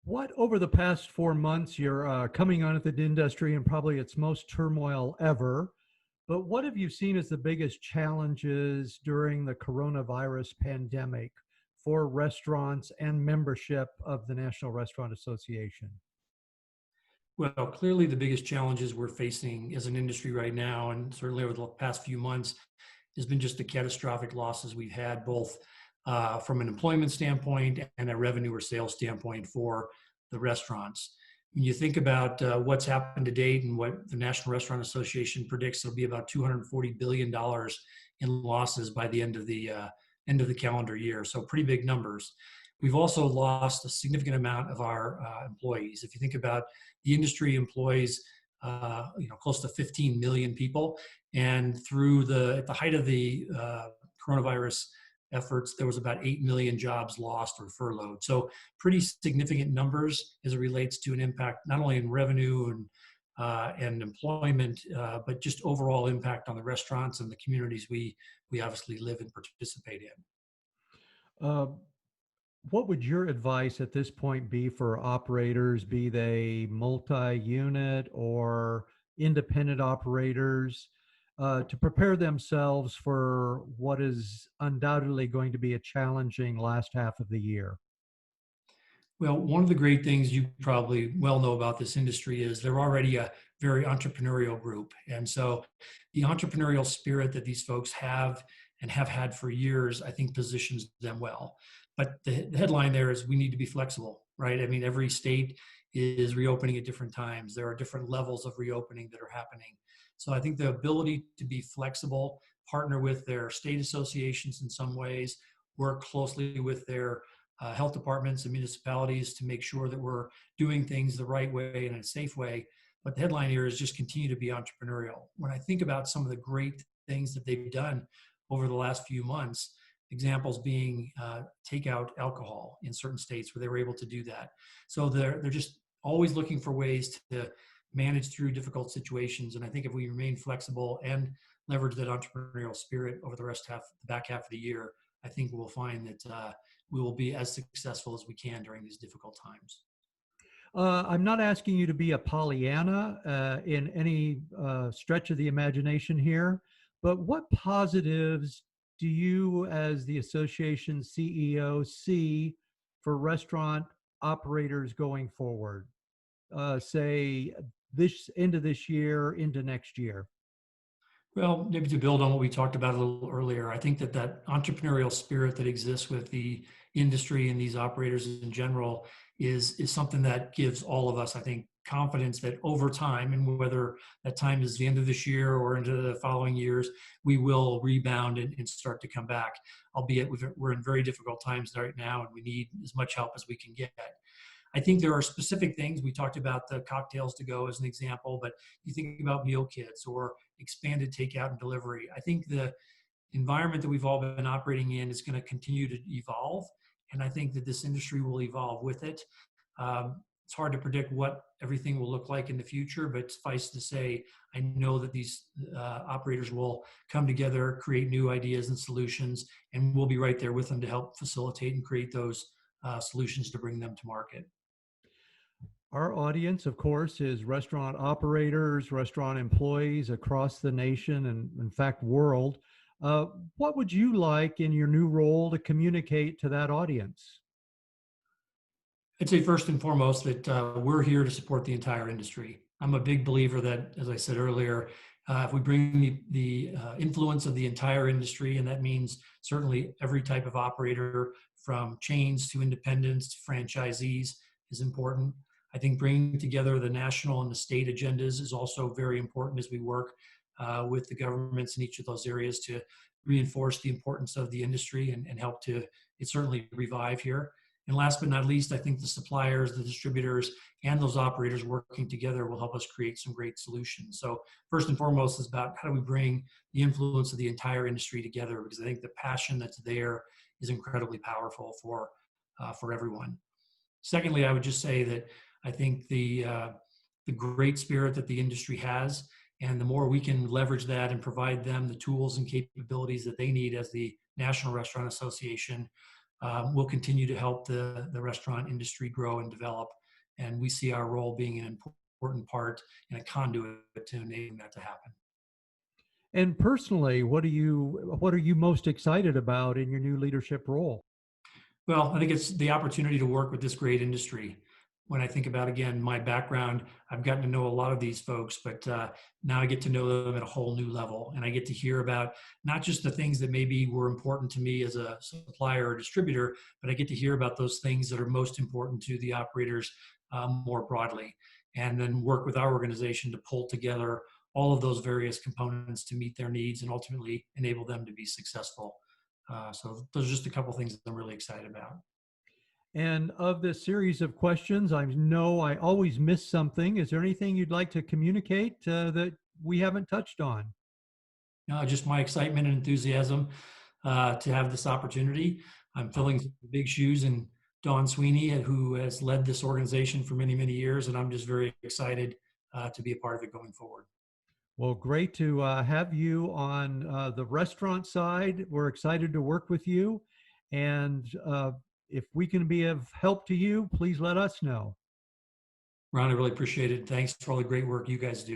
What over the past 4 months, you're coming on at the industry and probably its most turmoil ever. But what have you seen as the biggest challenges during the coronavirus pandemic for restaurants and membership of the National Restaurant Association? Well, clearly the biggest challenges we're facing as an industry right now, and certainly over the past few months, has been just the catastrophic losses we've had, both from an employment standpoint and a revenue or sales standpoint for the restaurants. When you think about what's happened to date and what the National Restaurant Association predicts, it'll be about $240 billion in losses by the end of the calendar year. So pretty big numbers. We've also lost a significant amount of our employees. If you think about the industry employs, close to 15 million people, and through at the height of the coronavirus efforts, there was about 8 million jobs lost or furloughed. So pretty significant numbers as it relates to an impact not only in revenue and employment, but just overall impact on the restaurants and the communities we obviously live and participate in. Uh, what would your advice at this point be for operators, be they multi-unit or independent operators, to prepare themselves for what is undoubtedly going to be a challenging last half of the year? Well, one of the great things you probably well know about this industry is they're already a very entrepreneurial group. And so the entrepreneurial spirit that these folks have and have had for years, I think positions them well. But the headline there is we need to be flexible, right? I mean, every state is reopening at different times. There are different levels of reopening that are happening. So I think the ability to be flexible, partner with their state associations in some ways, work closely with their health departments and municipalities to make sure that we're doing things the right way and in a safe way. But the headline here is just continue to be entrepreneurial. When I think about some of the great things that they've done over the last few months, examples being takeout alcohol in certain states where they were able to do that. So they're just always looking for ways to manage through difficult situations. And I think if we remain flexible and leverage that entrepreneurial spirit over the back half of the year, I think we'll find that we will be as successful as we can during these difficult times. I'm not asking you to be a Pollyanna in any stretch of the imagination here, but what positives do you, as the association CEO, see for restaurant operators going forward? Say this into this year, into next year. Well, maybe to build on what we talked about a little earlier, I think that entrepreneurial spirit that exists with the industry and these operators in general is something that gives all of us, I think, confidence that over time, and whether that time is the end of this year or into the following years, we will rebound and start to come back. Albeit we're in very difficult times right now, and we need as much help as we can get. I think there are specific things. We talked about the cocktails to go as an example, but you think about meal kits or expanded takeout and delivery. I think the environment that we've all been operating in is going to continue to evolve. And I think that this industry will evolve with it. It's hard to predict what everything will look like in the future, but suffice to say, I know that these operators will come together, create new ideas and solutions, and we'll be right there with them to help facilitate and create those solutions to bring them to market. Our audience, of course, is restaurant operators, restaurant employees across the nation and, in fact, world. What would you like in your new role to communicate to that audience? I'd say first and foremost that we're here to support the entire industry. I'm a big believer that, as I said earlier, if we bring the influence of the entire industry, and that means certainly every type of operator from chains to independents to franchisees is important. I think bringing together the national and the state agendas is also very important as we work with the governments in each of those areas to reinforce the importance of the industry and help to it certainly revive here. And last but not least, I think the suppliers, the distributors, and those operators working together will help us create some great solutions. So first and foremost is about how do we bring the influence of the entire industry together, because I think the passion that's there is incredibly powerful for everyone. Secondly, I would just say that I think the great spirit that the industry has, and the more we can leverage that and provide them the tools and capabilities that they need as the National Restaurant Association, we'll continue to help the restaurant industry grow and develop. And we see our role being an important part and a conduit to enabling that to happen. And personally, what are you most excited about in your new leadership role? Well, I think it's the opportunity to work with this great industry. When I think about, again, my background, I've gotten to know a lot of these folks, but now I get to know them at a whole new level. And I get to hear about not just the things that maybe were important to me as a supplier or distributor, but I get to hear about those things that are most important to the operators more broadly. And then work with our organization to pull together all of those various components to meet their needs and ultimately enable them to be successful. So those are just a couple of things that I'm really excited about. And of this series of questions, I know I always miss something. Is there anything you'd like to communicate that we haven't touched on? Just my excitement and enthusiasm to have this opportunity. I'm filling some big shoes in Don Sweeney, who has led this organization for many, many years, and I'm just very excited to be a part of it going forward. Well, great to have you on the restaurant side. We're excited to work with you. And if we can be of help to you, please let us know. Ron, I really appreciate it. Thanks for all the great work you guys do.